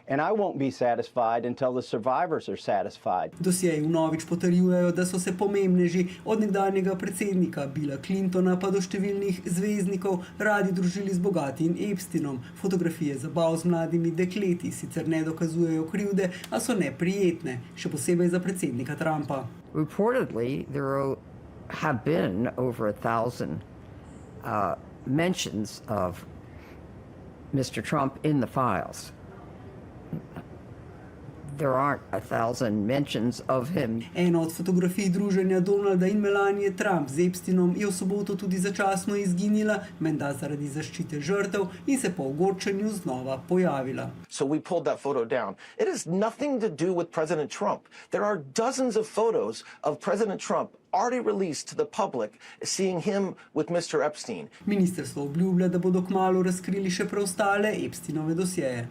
and I won't be satisfied until the survivors are satisfied. Dosjeji vnovič potrjujejo, da so se pomembneži od nekdanjega predsednika Billa Clintona pa do številnih zvezdnikov radi družili z bogatim Epsteinom. Fotografije zabav z mladimi dekleti sicer ne dokazujejo krivde, a so neprijetne, še posebej za predsednika Trumpa. Reportedly, there have been over 1,000 mentions of Mr. Trump in the files. There aren't 1,000 mentions of him. Ena od fotografij druženja Donalda in Melanie Trump z Epsteinom je v soboto tudi začasno izginila, menda zaradi zaščite žrtev, in se po ogorčenju znova pojavila. So we pulled that photo down. It has nothing to do with President Trump. There are dozens of photos of President Trump already released to the public, seeing him with Mr. Epstein. Ministrstvo obljublja, da bodo kmalu razkrili še preostale Epsteinove dosjeje.